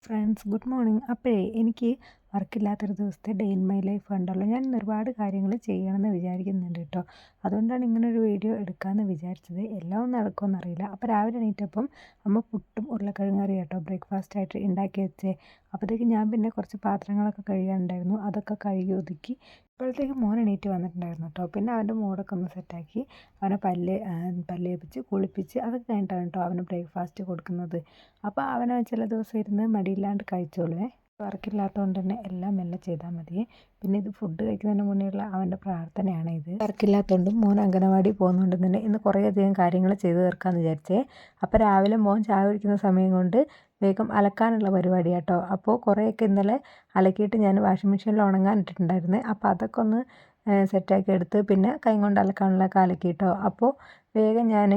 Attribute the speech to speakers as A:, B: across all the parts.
A: Friends good morning. അപ്പോഴേ എനിക്ക് വർക്കില്ലാത്തൊരു ദിവസത്തെ ഡേ ഇൻ മൈ ലൈഫ് ഉണ്ടല്ലോ. ഞാൻ ഇന്ന് ഒരുപാട് കാര്യങ്ങൾ ചെയ്യണമെന്ന് വിചാരിക്കുന്നുണ്ട് കേട്ടോ. അതുകൊണ്ടാണ് ഇങ്ങനൊരു വീഡിയോ എടുക്കാമെന്ന് വിചാരിച്ചത്. എല്ലാം നടക്കുമെന്ന് അറിയില്ല. അപ്പോൾ രാവിലെ എണീറ്റപ്പം അമ്മ പുട്ടും ഉരുളക്കിഴങ്ങ് കറി കേട്ടോ ബ്രേക്ക്ഫാസ്റ്റ് ആയിട്ട് ഉണ്ടാക്കി വെച്ചേ. അപ്പോഴത്തേക്ക് ഞാൻ പിന്നെ കുറച്ച് പാത്രങ്ങളൊക്കെ കഴുകാനുണ്ടായിരുന്നു, അതൊക്കെ കഴുകി ഒതുക്കി. അപ്പോഴത്തേക്ക് മോൻ എണീറ്റ് വന്നിട്ടുണ്ടായിരുന്നു കേട്ടോ. പിന്നെ അവൻ്റെ മൂടൊക്കെ ഒന്ന് സെറ്റാക്കി അവനെ പല്ലേപ്പിച്ച് കുളിപ്പിച്ച് അതൊക്കെ കഴിഞ്ഞിട്ടാണ് കേട്ടോ അവന് ബ്രേക്ക്ഫാസ്റ്റ് കൊടുക്കുന്നത്. അപ്പോൾ അവനെ ചില ദിവസം ഇരുന്ന് മടിയില്ലാണ്ട് കഴിച്ചോളുവേ. വർക്കില്ലാത്തതുകൊണ്ട് തന്നെ എല്ലാം മെല്ലെ ചെയ്താൽ മതി. പിന്നെ ഇത് ഫുഡ് കഴിക്കുന്നതിന് മുന്നേയുള്ള അവൻ്റെ പ്രാർത്ഥനയാണ് ഇത്. വർക്കില്ലാത്തതുകൊണ്ടും മോൻ അംഗനവാടി പോകുന്നതുകൊണ്ടും തന്നെ ഇന്ന് കുറേയധികം കാര്യങ്ങൾ ചെയ്ത് തീർക്കാമെന്ന് വിചാരിച്ചേ. അപ്പോൾ രാവിലെ മോൻ ചായ കുടിക്കുന്ന സമയം കൊണ്ട് വേഗം അലക്കാനുള്ള പരിപാടി കേട്ടോ. അപ്പോൾ കുറേയൊക്കെ ഇന്നലെ അലക്കിയിട്ട് ഞാൻ വാഷിംഗ് മെഷീനിൽ ഉണങ്ങാൻ ഇട്ടിട്ടുണ്ടായിരുന്നു. അപ്പോൾ അതൊക്കെ ഒന്ന് സെറ്റാക്കി എടുത്ത് പിന്നെ കൈ കൊണ്ട് അലക്കാനുള്ളതൊക്കെ അലക്കിയിട്ടോ. അപ്പോൾ വേഗം ഞാൻ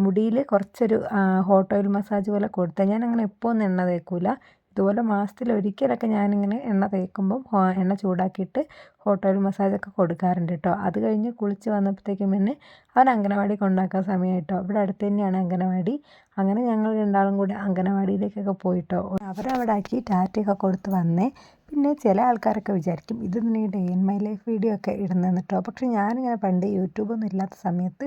A: മുടിയിൽ കുറച്ചൊരു ഹോട്ട് ഓയിൽ മസാജ് പോലെ കൊടുത്തത്. ഞാനങ്ങനെ എപ്പോൾ ഒന്നും എണ്ണ തേക്കൂല. ഇതുപോലെ മാസത്തിൽ ഒരിക്കലൊക്കെ ഞാനിങ്ങനെ എണ്ണ തേക്കുമ്പം എണ്ണ ചൂടാക്കിയിട്ട് ഹോട്ട് ഓയിൽ മസാജൊക്കെ കൊടുക്കാറുണ്ട് കേട്ടോ. അത് കഴിഞ്ഞ് കുളിച്ച് വന്നപ്പോഴത്തേക്കും പിന്നെ അവൻ അംഗനവാടി കൊണ്ടാക്കാൻ സമയം കേട്ടോ. ഇവിടെ അടുത്ത് തന്നെയാണ് അംഗനവാടി. അങ്ങനെ ഞങ്ങൾ രണ്ടാളും കൂടെ അംഗനവാടിയിലേക്കൊക്കെ പോയിട്ടോ. അവരവിടെ ആക്കി ടാറ്റയൊക്കെ കൊടുത്ത് വന്നേ. പിന്നെ ചില ആൾക്കാരൊക്കെ വിചാരിക്കും ഇത് തന്നെ day in my life video ഒക്കെ ഇടുന്നതെന്ന് കേട്ടോ. പക്ഷേ ഞാനിങ്ങനെ പണ്ട് യൂട്യൂബൊന്നും ഇല്ലാത്ത സമയത്ത്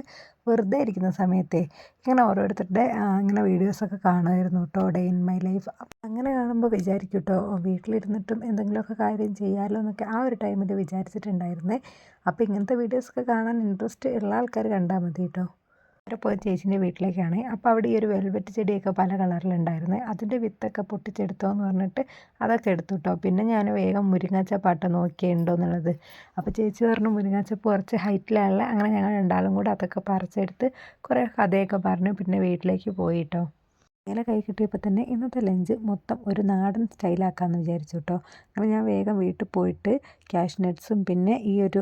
A: വെറുതെ ഇരിക്കുന്ന സമയത്തേ ഇങ്ങനെ ഓരോരുത്തരുടെ ഇങ്ങനെ വീഡിയോസൊക്കെ കാണുമായിരുന്നു കേട്ടോ, ഡേ ഇൻ മൈ ലൈഫ്. അങ്ങനെ കാണുമ്പോൾ വിചാരിക്കും കേട്ടോ വീട്ടിലിരുന്നിട്ടും എന്തെങ്കിലുമൊക്കെ കാര്യം ചെയ്യാമല്ലോ എന്നൊക്കെ ആ ഒരു ടൈമിൽ വിചാരിച്ചിട്ടുണ്ടായിരുന്നേ. അപ്പോൾ ഇങ്ങനത്തെ വീഡിയോസൊക്കെ കാണാൻ ഇൻട്രസ്റ്റ് ഉള്ള ആൾക്കാർ കണ്ടാൽ മതി കേട്ടോ. അവിടെ പോയ ചേച്ചീൻ്റെ വീട്ടിലേക്കാണ്. അപ്പോൾ അവിടെ ഈ ഒരു വെൽവെറ്റ് ചെടിയൊക്കെ പല കളറിലുണ്ടായിരുന്നു. അതിൻ്റെ വിത്തൊക്കെ പൊട്ടിച്ചെടുത്തോ എന്ന് പറഞ്ഞിട്ട് അതൊക്കെ എടുത്തു കേട്ടോ. പിന്നെ ഞാൻ വേഗം മുരിങ്ങാച്ചപ്പാട്ട് നോക്കിയുണ്ടോ എന്നുള്ളത്. അപ്പോൾ ചേച്ചി പറഞ്ഞു മുരിങ്ങാച്ചപ്പ് കുറച്ച് ഹൈറ്റിലുള്ള. അങ്ങനെ ഞങ്ങൾ രണ്ടാളും കൂടെ അതൊക്കെ പറിച്ചെടുത്ത് കുറേ കഥയൊക്കെ പറഞ്ഞു പിന്നെ വീട്ടിലേക്ക് പോയി കേട്ടോ. ഇല കൈ കിട്ടിയപ്പോൾ തന്നെ ഇന്നത്തെ ലഞ്ച് മൊത്തം ഒരു നാടൻ സ്റ്റൈലാക്കാമെന്ന് വിചാരിച്ചു കേട്ടോ. അങ്ങനെ ഞാൻ വേഗം വീട്ടിൽ പോയിട്ട് കാഷ്നട്ട്സും പിന്നെ ഈ ഒരു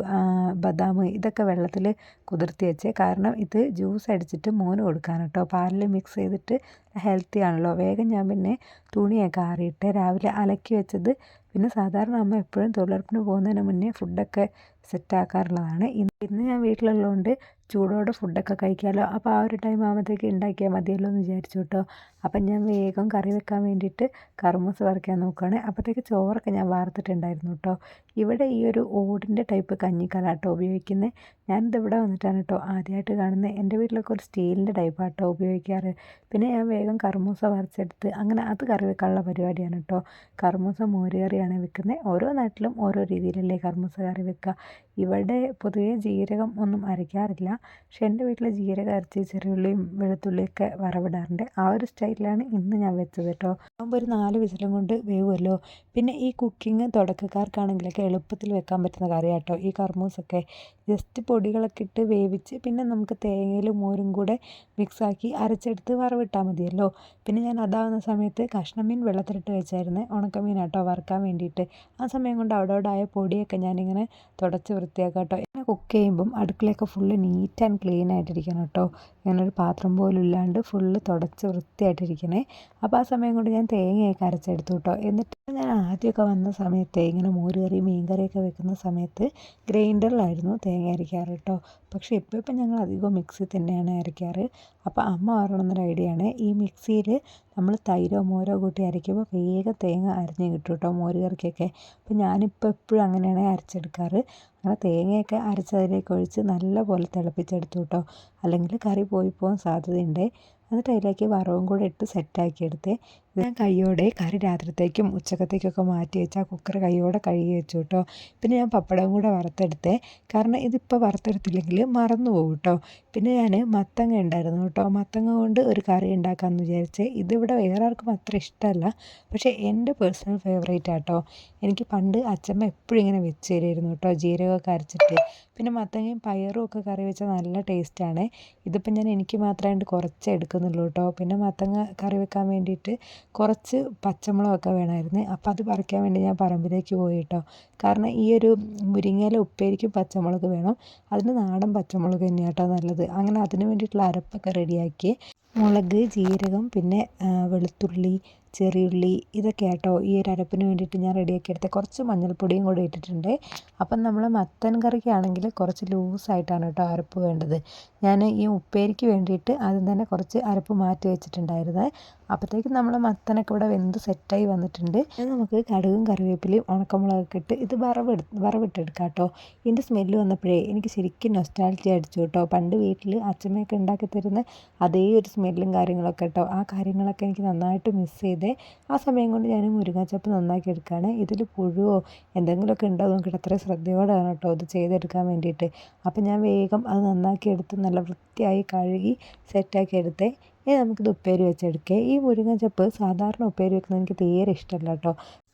A: ബദാം ഇതൊക്കെ വെള്ളത്തിൽ കുതിർത്തി വെച്ചേ. കാരണം ഇത് ജ്യൂസ് അടിച്ചിട്ട് മോന് കൊടുക്കാൻ കേട്ടോ. പാലിൽ മിക്സ് ചെയ്തിട്ട് ഹെൽത്തി ആണല്ലോ. വേഗം ഞാൻ പിന്നെ തുണിയൊക്കെ ആറിയിട്ട് രാവിലെ അലക്കി വെച്ചത്. പിന്നെ സാധാരണ അമ്മ എപ്പോഴും തൊഴിലുറപ്പിന് പോകുന്നതിന് മുന്നേ ഫുഡൊക്കെ സെറ്റാക്കാറുള്ളതാണ്. ഇന്ന് ഞാൻ വീട്ടിലുള്ളതുകൊണ്ട് ചൂടോടെ ഫുഡൊക്കെ കഴിക്കാമല്ലോ. അപ്പോൾ ആ ഒരു ടൈം ആകുമ്പോഴത്തേക്ക് ഉണ്ടാക്കിയാൽ മതിയല്ലോ എന്ന് വിചാരിച്ചു കേട്ടോ. അപ്പം ഞാൻ വേഗം കറി വെക്കാൻ വേണ്ടിയിട്ട് കർമൂസ പറിക്കാൻ നോക്കുകയാണ്. അപ്പോഴത്തേക്ക് ചോറൊക്കെ ഞാൻ വാർത്തിട്ടുണ്ടായിരുന്നു കേട്ടോ. ഇവിടെ ഈ ഒരു ഓടിൻ്റെ ടൈപ്പ് കഞ്ഞിക്കലാട്ടോ ഉപയോഗിക്കുന്നത്. ഞാനിത് ഇവിടെ വന്നിട്ടാണ് കേട്ടോ ആദ്യമായിട്ട് കാണുന്നത്. എൻ്റെ വീട്ടിലൊക്കെ ഒരു സ്റ്റീലിൻ്റെ ടൈപ്പാട്ടോ ഉപയോഗിക്കാറ്. പിന്നെ ഞാൻ വേഗം കർമൂസ പറിച്ചെടുത്ത് അങ്ങനെ അത് കറി വെക്കാനുള്ള പരിപാടിയാണ് കേട്ടോ. കർമൂസ മോര് കറിയാണ് വെക്കുന്നത്. ഓരോ നാട്ടിലും ഓരോ രീതിയിലല്ലേ കർമൂസ കറി വെക്കുക. ഇവിടെ പൊതുവേ ജീരകം ഒന്നും അരയ്ക്കാറില്ല. പക്ഷെ എൻ്റെ വീട്ടിൽ ജീരകം അരച്ച് ചെറിയുള്ളിയും വെളുത്തുള്ളിയൊക്കെ വറവിടാറുണ്ട്. ആ ഒരു സ്റ്റൈലിലാണ് ഇന്ന് ഞാൻ വെച്ചത് കേട്ടോ. ആകുമ്പോൾ ഒരു 4 വിസിലും കൊണ്ട് വേവുമല്ലോ. പിന്നെ ഈ കുക്കിംഗ് തുടക്കക്കാർക്കാണെങ്കിലൊക്കെ എളുപ്പത്തിൽ വെക്കാൻ പറ്റുന്ന കറിയാട്ടോ ഈ കർമൂസൊക്കെ. ജസ്റ്റ് പൊടികളൊക്കെ ഇട്ട് വേവിച്ച് പിന്നെ നമുക്ക് തേങ്ങയിലും മോരും കൂടെ മിക്സാക്കി അരച്ചെടുത്ത് വറവിട്ടാൽ മതിയല്ലോ. പിന്നെ ഞാൻ അതാവുന്ന സമയത്ത് കഷ്ണമീൻ വെള്ളത്തിലിട്ട് വെച്ചായിരുന്നു, ഉണക്കമീനാട്ടോ വറുക്കാൻ വേണ്ടിയിട്ട്. ആ സമയം കൊണ്ട് അവിടെ ആയ പൊടിയൊക്കെ ഞാനിങ്ങനെ തുടച്ച് വൃത്തിയാക്കാം കേട്ടോ. ഇങ്ങനെ കുക്ക് ചെയ്യുമ്പം അടുക്കളയൊക്കെ ഫുള്ള് നീറ്റ് ആൻഡ് ക്ലീൻ ആയിട്ടിരിക്കണം കേട്ടോ. ഇങ്ങനൊരു പാത്രം പോലും ഇല്ലാണ്ട് ഫുള്ള് തുടച്ച് വൃത്തിയായിട്ടിരിക്കണേ. അപ്പോൾ ആ സമയം കൊണ്ട് ഞാൻ തേങ്ങയൊക്കെ അരച്ചെടുത്തു കേട്ടോ. എന്നിട്ട് ഞാൻ ആദ്യമൊക്കെ വന്ന സമയത്ത് ഇങ്ങനെ മോരുകറി മീൻ കറിയൊക്കെ വെക്കുന്ന സമയത്ത് ഗ്രൈൻഡറിലായിരുന്നു തേങ്ങ അരയ്ക്കാറ് കേട്ടോ. പക്ഷേ ഇപ്പം ഞങ്ങൾ അധികം മിക്സി തന്നെയാണ് അരയ്ക്കാറ്. അപ്പോൾ അമ്മ പറഞ്ഞൊരു ഐഡിയ ആണ്, ഈ മിക്സിയിൽ നമ്മൾ തൈരോ മോരോ കൂട്ടി അരയ്ക്കുമ്പോൾ വേഗം തേങ്ങ അരഞ്ഞ് കിട്ടും കേട്ടോ മോരുകറിക്കൊക്കെ. അപ്പോൾ ഞാനിപ്പോൾ എപ്പോഴും അങ്ങനെയാണ് അരച്ചെടുക്കാറ്. അങ്ങനെ തേങ്ങയൊക്കെ അരച്ചതിലേക്ക് ഒഴിച്ച് നല്ലപോലെ തിളപ്പിച്ചെടുത്തു കേട്ടോ. അല്ലെങ്കിൽ കറി പോയി പോകാൻ സാധ്യതയുണ്ട്. എന്നിട്ട് അതിലേക്ക് വറവും കൂടെ ഇട്ട് സെറ്റാക്കി എടുത്തേ. ഞാൻ കയ്യോടെ കറി രാത്രിത്തേക്കും ഉച്ചക്കത്തേക്കൊക്കെ മാറ്റി വെച്ചാൽ കുക്കർ കയ്യോടെ കഴുകി വെച്ചു കേട്ടോ. പിന്നെ ഞാൻ പപ്പടം കൂടെ വറുത്തെടുത്തേ. കാരണം ഇതിപ്പോൾ വറുത്തെടുത്തില്ലെങ്കിൽ മറന്നു പോകും കേട്ടോ. പിന്നെ ഞാൻ മത്തങ്ങ ഉണ്ടായിരുന്നു കേട്ടോ. മത്തങ്ങ കൊണ്ട് ഒരു കറി ഉണ്ടാക്കാമെന്ന് വിചാരിച്ചേ. ഇതിവിടെ വേറെ ആർക്കും അത്ര ഇഷ്ടമല്ല, പക്ഷേ എൻ്റെ പേഴ്സണൽ ഫേവറേറ്റ് ആട്ടോ. എനിക്ക് പണ്ട് അച്ചമ്മ എപ്പോഴും ഇങ്ങനെ വെച്ച് തരുമായിരുന്നു കേട്ടോ, ജീരകമൊക്കെ അരച്ചിട്ട്. പിന്നെ മത്തങ്ങയും പയറും ഒക്കെ കറി വെച്ചാൽ നല്ല ടേസ്റ്റാണ്. ഇതിപ്പോൾ ഞാൻ എനിക്ക് മാത്രമായിട്ട് കുറച്ചേ എടുക്കുന്നുള്ളൂ കേട്ടോ. പിന്നെ മത്തങ്ങ കറി വെക്കാൻ വേണ്ടിയിട്ട് കുറച്ച് പച്ചമുളകൊക്കെ വേണമായിരുന്നു. അപ്പോൾ അത് പറിക്കാൻ വേണ്ടി ഞാൻ പറമ്പിലേക്ക് പോയി കേട്ടോ. കാരണം ഈ ഒരു മുരിങ്ങയില ഉപ്പേരിക്ക് പച്ചമുളക് വേണം. അതിന് നാടൻ പച്ചമുളക് തന്നെയാണ് കേട്ടോ നല്ലത്. അങ്ങനെ അതിന് വേണ്ടിയിട്ടുള്ള അരപ്പൊക്കെ റെഡിയാക്കി മുളക്, ജീരകം, പിന്നെ വെളുത്തുള്ളി, ചെറിയുള്ളി ഇതൊക്കെ ആട്ടോ ഈ ഒരു അരപ്പിന് വേണ്ടിയിട്ട് ഞാൻ റെഡിയാക്കി എടുത്തത്. കുറച്ച് മഞ്ഞൾപ്പൊടിയും കൂടെ ഇട്ടിട്ടുണ്ട്. അപ്പം നമ്മൾ മത്തൻ കറിക്കാണെങ്കിൽ കുറച്ച് ലൂസായിട്ടാണ് കേട്ടോ അരപ്പ് വേണ്ടത്. ഞാൻ ഈ ഉപ്പേരിക്ക് വേണ്ടിയിട്ട് ആദ്യം തന്നെ കുറച്ച് അരപ്പ് മാറ്റി വെച്ചിട്ടുണ്ടായിരുന്നത്. അപ്പോഴത്തേക്കും നമ്മൾ മത്തനൊക്കെ ഇവിടെ വെന്ത് സെറ്റായി വന്നിട്ടുണ്ട്. നമുക്ക് കടുകും കറിവേപ്പിലയും ഉണക്കമുളകൊക്കെ ഇട്ട് ഇത് വറവിട്ടെടുക്കാം കേട്ടോ. ഇതിൻ്റെ സ്മെല്ല് വന്നപ്പോഴേ എനിക്ക് ശരിക്കും നൊസ്റ്റാൾജിയ അടിച്ചു കേട്ടോ. പണ്ട് വീട്ടിൽ അച്ഛമ്മയൊക്കെ ഉണ്ടാക്കി തരുന്ന അതേ ഒരു സ്മെല്ലും കാര്യങ്ങളൊക്കെ കേട്ടോ. ആ കാര്യങ്ങളൊക്കെ എനിക്ക് നന്നായിട്ട് മിസ് ചെയ്തേ. ആ സമയം കൊണ്ട് ഞാൻ മുരിങ്ങാച്ചപ്പ് നന്നാക്കി എടുക്കുകയാണ്. ഇതിൽ പുഴുവോ എന്തെങ്കിലുമൊക്കെ ഉണ്ടോ നോക്കിയിട്ട് അത്രയും ശ്രദ്ധയോടെയാണ് കേട്ടോ ഇത് ചെയ്തെടുക്കാൻ വേണ്ടിയിട്ട്. അപ്പം ഞാൻ വേഗം അത് നന്നാക്കി എടുത്ത് നല്ല വൃത്തിയായി കഴുകി സെറ്റാക്കി എടുത്തേ. ഇനി നമുക്കിത് ഉപ്പേരി വെച്ചെടുക്കാം. ഈ മുരിങ്ങാച്ചപ്പ് സാധാരണ ഉപ്പേരി വെക്കുന്നത് എനിക്ക് തീരെ ഇഷ്ടമല്ല കേട്ടോ.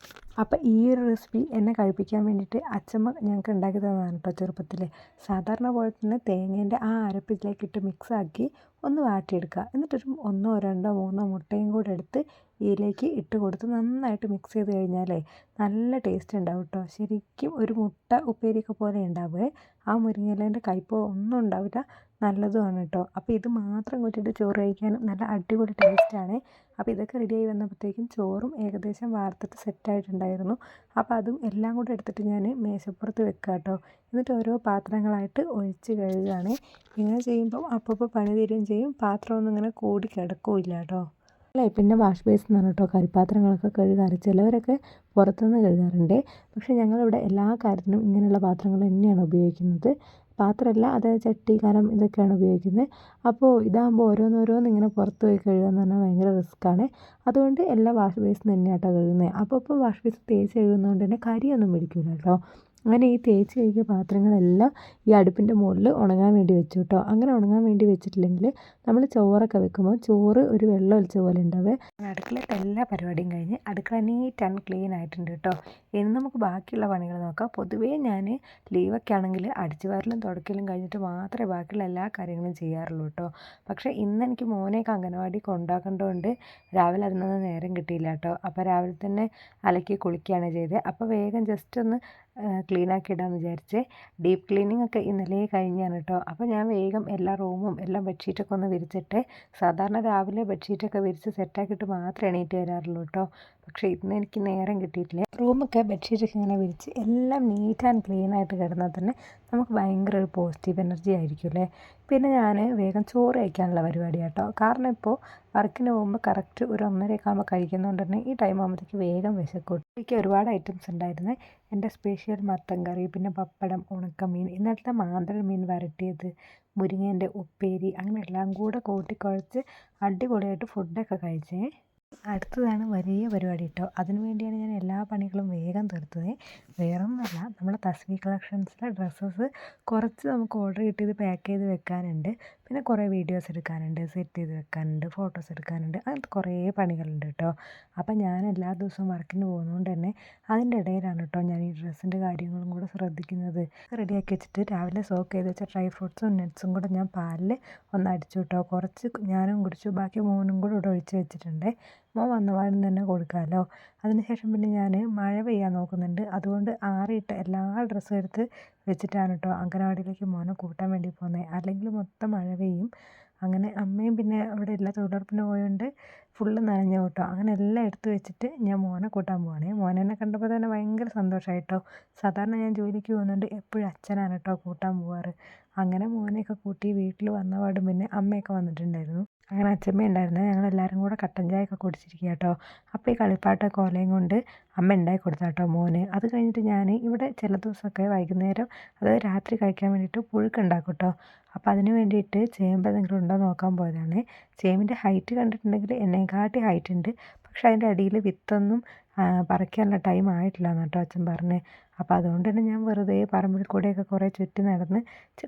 A: അപ്പം ഈ ഒരു റെസിപ്പി എന്നെ കഴിപ്പിക്കാൻ വേണ്ടിയിട്ട് അച്ഛമ്മ ഞങ്ങൾക്ക് ഉണ്ടാക്കി തന്നതാണ് കേട്ടോ ചെറുപ്പത്തിൽ. സാധാരണ പോലെ തന്നെ തേങ്ങേൻ്റെ ആ അരപ്പ് ഇതിലേക്കിട്ട് മിക്സാക്കി ഒന്ന് വാട്ടിയെടുക്കുക. എന്നിട്ടൊരു 1 2 3 മുട്ടയും കൂടെ എടുത്ത് ഇതിലേക്ക് ഇട്ട് കൊടുത്ത് നന്നായിട്ട് മിക്സ് ചെയ്ത് കഴിഞ്ഞാലേ നല്ല ടേസ്റ്റ് ഉണ്ടാവും കേട്ടോ. ശരിക്കും ഒരു മുട്ട ഉപ്പേരിയൊക്കെ പോലെ ഉണ്ടാവുകയെ. ആ മുരിങ്ങയിലേൻ്റെ കയ്പോ ഒന്നും ഉണ്ടാവില്ല, നല്ലതുമാണ് കേട്ടോ. അപ്പോൾ ഇത് മാത്രം കൂട്ടിയിട്ട് ചോറ് കഴിക്കാനും നല്ല അടിപൊളി ടേസ്റ്റാണ്. അപ്പോൾ ഇതൊക്കെ റെഡിയായി വന്നപ്പോഴത്തേക്കും ചോറും ഏകദേശം വാർത്തിട്ട് സെറ്റായിട്ടുണ്ടായിരുന്നു. അപ്പോൾ അതും എല്ലാം കൂടെ എടുത്തിട്ട് ഞാൻ മേശപ്പുറത്ത് വെക്കുക കേട്ടോ. എന്നിട്ട് ഓരോ പാത്രങ്ങളായിട്ട് ഒഴിച്ച് കഴുകുകയാണ്. ഇങ്ങനെ ചെയ്യുമ്പോൾ അപ്പോൾ പണി തീരുകയും ചെയ്യും, പാത്രമൊന്നും ഇങ്ങനെ കൂടി കിടക്കില്ല കേട്ടോ. അല്ലേ, പിന്നെ വാഷ് ബേസിനാണ് കേട്ടോ കറിപ്പാത്രങ്ങളൊക്കെ കഴുകാറ്. ചിലവരൊക്കെ പുറത്തുനിന്ന് കഴുകാറുണ്ട്. പക്ഷേ ഞങ്ങളിവിടെ എല്ലാ കാര്യത്തിനും ഇങ്ങനെയുള്ള പാത്രങ്ങൾ തന്നെയാണ് ഉപയോഗിക്കുന്നത്. പാത്രമല്ല, അതായത് ചട്ടി കലം ഇതൊക്കെയാണ് ഉപയോഗിക്കുന്നത്. അപ്പോൾ ഇതാകുമ്പോൾ ഓരോന്നോരോന്ന് ഇങ്ങനെ പുറത്ത് പോയി കഴുകുക എന്ന് പറഞ്ഞാൽ ഭയങ്കര റിസ്ക്കാണ്. അതുകൊണ്ട് എല്ലാം വാഷ് ബേസിൽ തന്നെയാണ് കേട്ടോ കഴുകുന്നത്. അപ്പോൾ വാഷ് ബേസ് തേച്ച് കഴുകുന്നതുകൊണ്ട് തന്നെ കരിയൊന്നും പിടിക്കില്ല കേട്ടോ. അങ്ങനെ ഈ തേച്ച് കഴുകിയ പാത്രങ്ങളെല്ലാം ഈ അടുപ്പിൻ്റെ മുകളിൽ ഉണങ്ങാൻ വേണ്ടി വെച്ചു കേട്ടോ. അങ്ങനെ ഉണങ്ങാൻ വേണ്ടി വെച്ചിട്ടില്ലെങ്കിൽ നമ്മൾ ചോറൊക്കെ വെക്കുമ്പോൾ ചോറ് ഒരു വെള്ളം ഒലിച്ച പോലെ ഉണ്ടാവേ. അടുക്കളത്തെ എല്ലാ പരിപാടിയും കഴിഞ്ഞ് അടുക്കള നീറ്റ് ആൻഡ് ക്ലീൻ ആയിട്ടുണ്ട് കേട്ടോ. ഇനി നമുക്ക് ബാക്കിയുള്ള പണികൾ നോക്കാം. പൊതുവേ ഞാൻ ലീവൊക്കെ ആണെങ്കിൽ അടിച്ചു വാരലും തുടക്കലും കഴിഞ്ഞിട്ട് മാത്രമേ ബാക്കിയുള്ള എല്ലാ കാര്യങ്ങളും ചെയ്യാറുള്ളൂ കേട്ടോ. പക്ഷേ ഇന്ന് എനിക്ക് മോനെയൊക്കെ അംഗനവാടി കൊണ്ടാക്കേണ്ടതുകൊണ്ട് രാവിലെ അതിനൊന്നും നേരം കിട്ടിയില്ല കേട്ടോ. അപ്പോൾ രാവിലെ തന്നെ അലക്കി കുളിക്കുകയാണ് ചെയ്തത്. അപ്പോൾ വേഗം ജസ്റ്റ് ഒന്ന് ക്ലീനാക്കി ഇടാമെന്ന് വിചാരിച്ച്. ഡീപ്പ് ക്ലീനിങ് ഒക്കെ ഇന്നലെ കഴിഞ്ഞാണ് കേട്ടോ. അപ്പോൾ ഞാൻ വേഗം എല്ലാ റൂമും എല്ലാം ബെഡ്ഷീറ്റൊക്കെ ഒന്ന് വിരിച്ചിട്ട്, സാധാരണ രാവിലെ ബെഡ്ഷീറ്റൊക്കെ വിരിച്ച് സെറ്റാക്കിയിട്ട് മാത്രമേ എണീറ്റ് വരാറുള്ളൂ കേട്ടോ. പക്ഷേ ഇന്ന് എനിക്ക് നേരം കിട്ടിയിട്ടില്ല. റൂമൊക്കെ ബെഡ്ഷീറ്റൊക്കെ ഇങ്ങനെ വിരിച്ച് എല്ലാം നീറ്റ് ആൻഡ് ക്ലീൻ ആയിട്ട് കിടന്നാൽ തന്നെ നമുക്ക് ഭയങ്കര ഒരു പോസിറ്റീവ് എനർജി ആയിരിക്കും അല്ലേ. പിന്നെ ഞാൻ വേഗം ചോറ് കഴിക്കാനുള്ള പരിപാടി കേട്ടോ. കാരണം ഇപ്പോൾ വർക്കിന് പോകുമ്പോൾ കറക്റ്റ് ഒരു 1:30 ആകുമ്പോൾ കഴിക്കുന്നതുകൊണ്ട് തന്നെ ഈ ടൈം ആകുമ്പോഴത്തേക്ക് വേഗം വിശക്കും. എനിക്ക് ഒരുപാട് ഐറ്റംസ് ഉണ്ടായിരുന്നു. എൻ്റെ സ്പെഷ്യൽ മത്തൻ കറി, പിന്നെ പപ്പടം, ഉണക്കമീൻ, ഇന്നലത്തെ മാന്തൽ മീൻ വരട്ടിയത്, മുരിങ്ങേൻ്റെ ഉപ്പേരി, അങ്ങനെ എല്ലാം കൂടെ കൂട്ടിക്കുഴച്ച് അടിപൊളിയായിട്ട് ഫുഡൊക്കെ കഴിച്ചേ. അടുത്തതാണ് വലിയ പരിപാടി കേട്ടോ. അതിനു വേണ്ടിയാണ് ഞാൻ എല്ലാ പണികളും വേഗം തീർത്തത്. വേറൊന്നുമല്ല, നമ്മുടെ തസ്വി കളക്ഷൻസിലെ ഡ്രസ്സസ് കുറച്ച് നമുക്ക് ഓർഡർ കിട്ടിയത് പാക്ക് ചെയ്ത് വെക്കാനുണ്ട്. പിന്നെ കുറേ വീഡിയോസ് എടുക്കാനുണ്ട്, സെറ്റ് ചെയ്ത് വെക്കാനുണ്ട്, ഫോട്ടോസ് എടുക്കാനുണ്ട്, അങ്ങനത്തെ കുറേ പണികളുണ്ട് കേട്ടോ. അപ്പം ഞാൻ എല്ലാ ദിവസവും വർക്കിന് പോകുന്നതുകൊണ്ട് തന്നെ അതിൻ്റെ ഇടയിലാണ് കേട്ടോ ഞാൻ ഈ ഡ്രസ്സിൻ്റെ കാര്യങ്ങളും കൂടെ ശ്രദ്ധിക്കുന്നത്. റെഡിയാക്കി വെച്ചിട്ട് രാവിലെ സോക്ക് ചെയ്ത് വെച്ച ഡ്രൈ ഫ്രൂട്ട്സും നട്ട്സും കൂടെ ഞാൻ പാലിൽ ഒന്ന് അടിച്ചു കേട്ടോ. കുറച്ച് ഞാനും കുടിച്ചു, ബാക്കി മോനും കൂടെ ഇവിടെ ഒഴിച്ച് വെച്ചിട്ടുണ്ട്. മോൻ വന്ന പാടും തന്നെ കൊടുക്കാമല്ലോ. അതിനുശേഷം പിന്നെ ഞാൻ മഴ പെയ്യാൻ നോക്കുന്നുണ്ട്. അതുകൊണ്ട് ആറിയിട്ട എല്ലാ ഡ്രസ്സും എടുത്ത് വെച്ചിട്ടാണ് കേട്ടോ അംഗനവാടിയിലേക്ക് മോനെ കൂട്ടാൻ വേണ്ടി പോകുന്നത്. അല്ലെങ്കിൽ മൊത്തം മഴ പെയ്യും. അങ്ങനെ അമ്മയും പിന്നെ അവിടെ ഇല്ല, തൊഴിലുറപ്പിന് പോയതുകൊണ്ട് ഫുള്ള് നനഞ്ഞു കേട്ടോ. അങ്ങനെ എല്ലാം എടുത്ത് വെച്ചിട്ട് ഞാൻ മോനെ കൂട്ടാൻ പോവാണേ. മോനെന്നെ കണ്ടപ്പോൾ തന്നെ ഭയങ്കര സന്തോഷമായിട്ടോ. സാധാരണ ഞാൻ ജോലിക്ക് പോകുന്നുണ്ട് എപ്പോഴും അച്ഛനാണ് കേട്ടോ കൂട്ടാൻ പോവാറ്. അങ്ങനെ മോനെയൊക്കെ കൂട്ടി വീട്ടിൽ വന്ന പാടും പിന്നെ അമ്മയൊക്കെ വന്നിട്ടുണ്ടായിരുന്നു. അങ്ങനെ അച്ഛമ്മ ഉണ്ടായിരുന്നു. ഞങ്ങളെല്ലാവരും കൂടെ കട്ടൻ ചായയൊക്കെ കുടിച്ചിരിക്കുക കേട്ടോ. അപ്പോൾ ഈ കളിപ്പാട്ടൊക്കെ ഓലയും കൊണ്ട് അമ്മ ഉണ്ടാക്കി കൊടുത്ത കേട്ടോ മോന്. അത് കഴിഞ്ഞിട്ട് ഞാൻ ഇവിടെ ചില ദിവസമൊക്കെ വൈകുന്നേരം, അതായത് രാത്രി കഴിക്കാൻ വേണ്ടിയിട്ട് പുഴുക്കുണ്ടാക്കും കേട്ടോ. അപ്പോൾ അതിന് വേണ്ടിയിട്ട് ചേമ്പ് എന്തെങ്കിലും ഉണ്ടോ നോക്കാൻ പോയതാണ്. ചേമ്പിൻ്റെ ഹൈറ്റ് കണ്ടിട്ടുണ്ടെങ്കിൽ എന്നെക്കാട്ടി ഹൈറ്റ് ഉണ്ട്. പക്ഷേ അതിൻ്റെ അടിയിൽ വിത്തൊന്നും പറിക്കാനുള്ള ടൈം ആയിട്ടില്ല എന്ന് കേട്ടോ അച്ഛൻ പറഞ്ഞ്. അപ്പോൾ അതുകൊണ്ട് തന്നെ ഞാൻ വെറുതെ പറമ്പിൽ കൂടെയൊക്കെ കുറേ ചുറ്റി നടന്ന്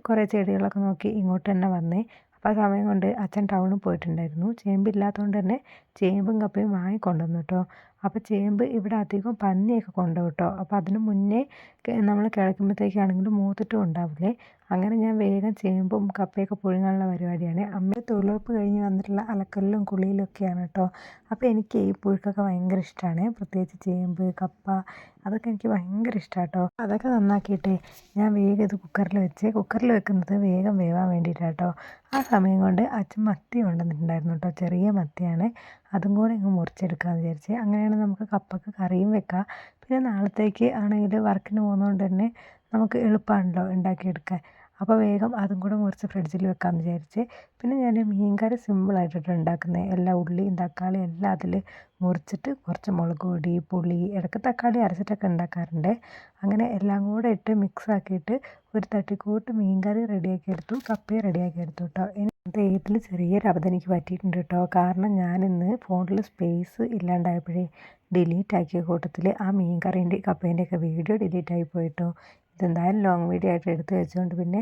A: കുറേ ചെടികളൊക്കെ നോക്കി ഇങ്ങോട്ട് തന്നെ വന്നേ. അപ്പോൾ ആ സമയം കൊണ്ട് അച്ഛൻ ടൗണിൽ പോയിട്ടുണ്ടായിരുന്നു. ചേമ്പില്ലാത്തതുകൊണ്ട് തന്നെ ചേമ്പും കപ്പയും വാങ്ങിക്കൊണ്ടുവന്നു കേട്ടോ. അപ്പോൾ ചേമ്പ് ഇവിടെ അധികം പന്നിയൊക്കെ കൊണ്ടുപോകും കേട്ടോ. അപ്പോൾ അതിന് മുന്നേ നമ്മൾ കിളയ്ക്കുമ്പോഴത്തേക്കാണെങ്കിലും മൂത്തിട്ടും ഉണ്ടാവില്ലേ. അങ്ങനെ ഞാൻ വേഗം ചേമ്പും കപ്പയൊക്കെ പുഴുങ്ങാനുള്ള പരിപാടിയാണ്. അമ്മ തൊഴിലുറപ്പ് കഴിഞ്ഞ് വന്നിട്ടുള്ള അലക്കലിലും കുളിയിലും ഒക്കെയാണ് കേട്ടോ. അപ്പോൾ എനിക്ക് ഈ പുഴുക്കൊക്കെ ഭയങ്കര ഇഷ്ടമാണ്. പ്രത്യേകിച്ച് ചേമ്പ്, കപ്പ അതൊക്കെ എനിക്ക് ഭയങ്കര ഇഷ്ടമാണ് കേട്ടോ. അതൊക്കെ നന്നാക്കിയിട്ട് ഞാൻ വേഗം ഇത് കുക്കറിൽ വെക്കുന്നത് വേഗം വേവാൻ വേണ്ടിയിട്ടാണ് കേട്ടോ. ആ സമയം കൊണ്ട് അച്ഛൻ മത്തി കൊണ്ടുവന്നിട്ടുണ്ടായിരുന്നു കേട്ടോ. ചെറിയ മത്തിയാണ്. അതും കൂടെ ഇങ്ങ് മുറിച്ചെടുക്കാമെന്ന് വിചാരിച്ച്. അങ്ങനെയാണ് നമുക്ക് കപ്പക്ക് കറിയും വെക്കാം. പിന്നെ നാളത്തേക്ക് ആണെങ്കിൽ വർക്കിന് പോകുന്നതുകൊണ്ട് തന്നെ നമുക്ക് എളുപ്പമാണല്ലോ ഉണ്ടാക്കിയെടുക്കാൻ. അപ്പോൾ വേഗം അതും കൂടെ മുറിച്ച് ഫ്രിഡ്ജിൽ വെക്കാമെന്ന് വിചാരിച്ച്. പിന്നെ ഞാൻ മീൻകറി സിമ്പിളായിട്ടാണ് ഉണ്ടാക്കുന്നത്. എല്ലാ ഉള്ളിയും തക്കാളിയും എല്ലാം അതിൽ മുറിച്ചിട്ട് കുറച്ച് മുളക് പൊടി, പുളി, ഇടയ്ക്ക് തക്കാളി അരച്ചിട്ടൊക്കെ ഉണ്ടാക്കാറുണ്ട്. അങ്ങനെ എല്ലാം കൂടെ ഇട്ട് മിക്സ് ആക്കിയിട്ട് ഒരു തട്ടിക്കൂട്ട് മീൻകറി റെഡിയാക്കി എടുത്തു, കപ്പയും റെഡിയാക്കി എടുത്തു കേട്ടോ. ഇതിൽ ചെറിയൊരു അബദ്ധം എനിക്ക് പറ്റിയിട്ടുണ്ട് കേട്ടോ. കാരണം ഞാനിന്ന് ഫോണിൽ സ്പേസ് ഇല്ലാണ്ടായപ്പോഴേ ഡിലീറ്റ് ആക്കിയ കൂട്ടത്തിൽ ആ മീൻ കറീൻ്റെ കപ്പേൻ്റെയൊക്കെ വീഡിയോ ഡിലീറ്റ് ആയി പോയിട്ടോ. ഇതെന്തായാലും ലോങ് വീഡിയോ ആയിട്ട് എടുത്ത് വെച്ചുകൊണ്ട് പിന്നെ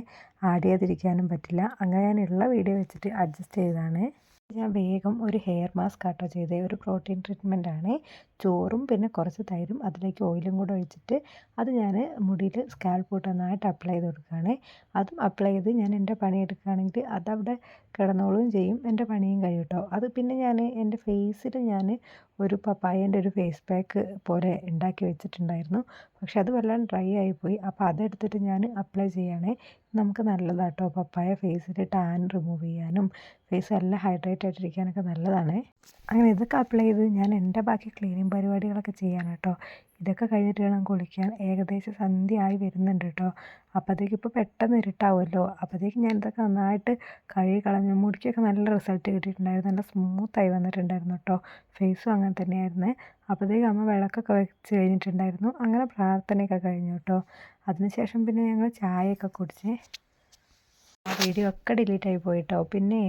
A: ആഡ് ചെയ്യാതിരിക്കാനും പറ്റില്ല. അങ്ങനെ ഞാനുള്ള വീഡിയോ വെച്ചിട്ട് അഡ്ജസ്റ്റ് ചെയ്തതാണ്. ഞാൻ വേഗം ഒരു ഹെയർ മാസ്ക് ആട്ടോ ചെയ്തത്. ഒരു പ്രോട്ടീൻ ട്രീറ്റ്മെൻ്റ് ആണ്. ചോറും പിന്നെ കുറച്ച് തൈരും അതിലേക്ക് ഓയിലും കൂടെ ഒഴിച്ചിട്ട് അത് ഞാൻ മുടിയിൽ സ്കാൽപ്പോട്ട് നന്നായിട്ട് അപ്ലൈ ചെയ്ത് കൊടുക്കുകയാണ്. അതും അപ്ലൈ ചെയ്ത് ഞാൻ എൻ്റെ പണി എടുക്കുകയാണെങ്കിൽ അതവിടെ കിടന്നോളും ചെയ്യും, എൻ്റെ പണിയും കഴിയും കേട്ടോ. അത് പിന്നെ ഞാൻ എൻ്റെ ഫേസിൽ ഞാൻ ഒരു പപ്പായേൻ്റെ ഒരു ഫേസ് പാക്ക് പോലെ ഉണ്ടാക്കി വെച്ചിട്ടുണ്ടായിരുന്നു. പക്ഷെ അത് വല്ലാണ്ട് ഡ്രൈ ആയിപ്പോയി. അപ്പോൾ അതെടുത്തിട്ട് ഞാൻ അപ്ലൈ ചെയ്യുകയാണ്. നമുക്ക് നല്ലതാണ് കേട്ടോ. പപ്പായ ഫേസിൽ ടാൻ റിമൂവ് ചെയ്യാനും ഫേസ് എല്ലാം ഹൈഡ്രേറ്റ് ആയിട്ടിരിക്കാനൊക്കെ നല്ലതാണ്. അങ്ങനെ ഇതൊക്കെ അപ്ലൈ ചെയ്ത് ഞാൻ എൻ്റെ ബാക്കി ക്ലീനിങ് പരിപാടികളൊക്കെ ചെയ്യാൻ കേട്ടോ. ഇതൊക്കെ കഴിഞ്ഞിട്ട് വേണം കുളിക്കാൻ. ഏകദേശം സന്ധ്യ ആയി വരുന്നുണ്ട് കേട്ടോ. അപ്പോഴത്തേക്കും ഇപ്പോൾ പെട്ടെന്ന് ഇരുട്ടാവുമല്ലോ. അപ്പോഴത്തേക്കും ഞാൻ ഇതൊക്കെ നന്നായിട്ട് കഴുകി കളഞ്ഞു. മുടിക്കൊക്കെ നല്ല റിസൾട്ട് കിട്ടിയിട്ടുണ്ടായിരുന്നു. നല്ല സ്മൂത്തായി വന്നിട്ടുണ്ടായിരുന്നു കേട്ടോ. ഫേസും അങ്ങനെ തന്നെയായിരുന്നു. അപ്പോഴത്തേക്കും അമ്മ വിളക്കൊക്കെ വെച്ച് കഴിഞ്ഞിട്ടുണ്ടായിരുന്നു. അങ്ങനെ പ്രാർത്ഥനയൊക്കെ കഴിഞ്ഞു കേട്ടോ. അതിനുശേഷം പിന്നെ ഞങ്ങൾ ചായയൊക്കെ കുടിച്ച് ആ വീഡിയോ ഒക്കെ ഡിലീറ്റ് ആയി പോയിട്ടോ. പിന്നെ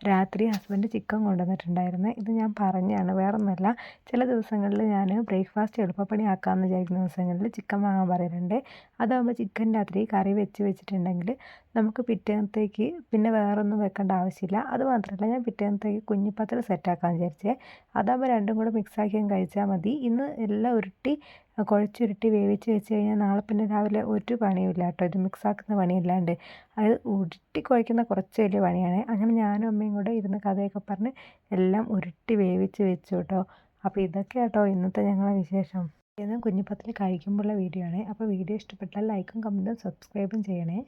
A: രാത്രി ഹസ്ബൻഡ് ചിക്കൻ കൊണ്ടുവന്നിട്ടുണ്ടായിരുന്നു. ഇത് ഞാൻ പറഞ്ഞാണ്, വേറൊന്നുമല്ല. ചില ദിവസങ്ങളിൽ ഞാൻ ബ്രേക്ക്ഫാസ്റ്റ് എളുപ്പപ്പണി ആക്കാമെന്ന് വിചാരിക്കുന്ന ദിവസങ്ങളിൽ ചിക്കൻ വാങ്ങാൻ പറയാറുണ്ട്. അതാകുമ്പോൾ ചിക്കൻ രാത്രി കറി വെച്ചിട്ടുണ്ടെങ്കിൽ നമുക്ക് പിറ്റേന്നത്തേക്ക് പിന്നെ വേറൊന്നും വെക്കേണ്ട ആവശ്യമില്ല. അത് മാത്രമല്ല, ഞാൻ പിറ്റേന്നത്തേക്ക് കുഞ്ഞിപ്പത്തിൽ സെറ്റാക്കാമെന്ന് വിചാരിച്ചേ. അതാകുമ്പോൾ രണ്ടും കൂടെ മിക്സാക്കി കഴിച്ചാൽ മതി. ഇന്ന് എല്ലാം കുഴച്ചുരുട്ടി വേവിച്ച് വെച്ച് കഴിഞ്ഞാൽ നാളെ പിന്നെ രാവിലെ ഒരു പണിയുമില്ല കേട്ടോ. ഇത് മിക്സാക്കുന്ന പണിയില്ലാണ്ട് അത് ഉരുട്ടി കുഴയ്ക്കുന്ന കുറച്ച് വലിയ പണിയാണ്. അങ്ങനെ ഞാനും അമ്മയും കൂടെ ഇരുന്ന് കഥയൊക്കെ പറഞ്ഞ് എല്ലാം ഉരുട്ടി വേവിച്ച് വെച്ചു കേട്ടോ. അപ്പോൾ ഇതൊക്കെ കേട്ടോ ഇന്നത്തെ ഞങ്ങളെ വിശേഷം. ഇന്ന് കുഞ്ഞിപ്പത്തിൽ കഴിക്കുമ്പോഴുള്ള വീഡിയോ ആണ്. അപ്പോൾ വീഡിയോ ഇഷ്ടപ്പെട്ടാൽ ലൈക്കും കമൻറ്റും സബ്സ്ക്രൈബും ചെയ്യണേ.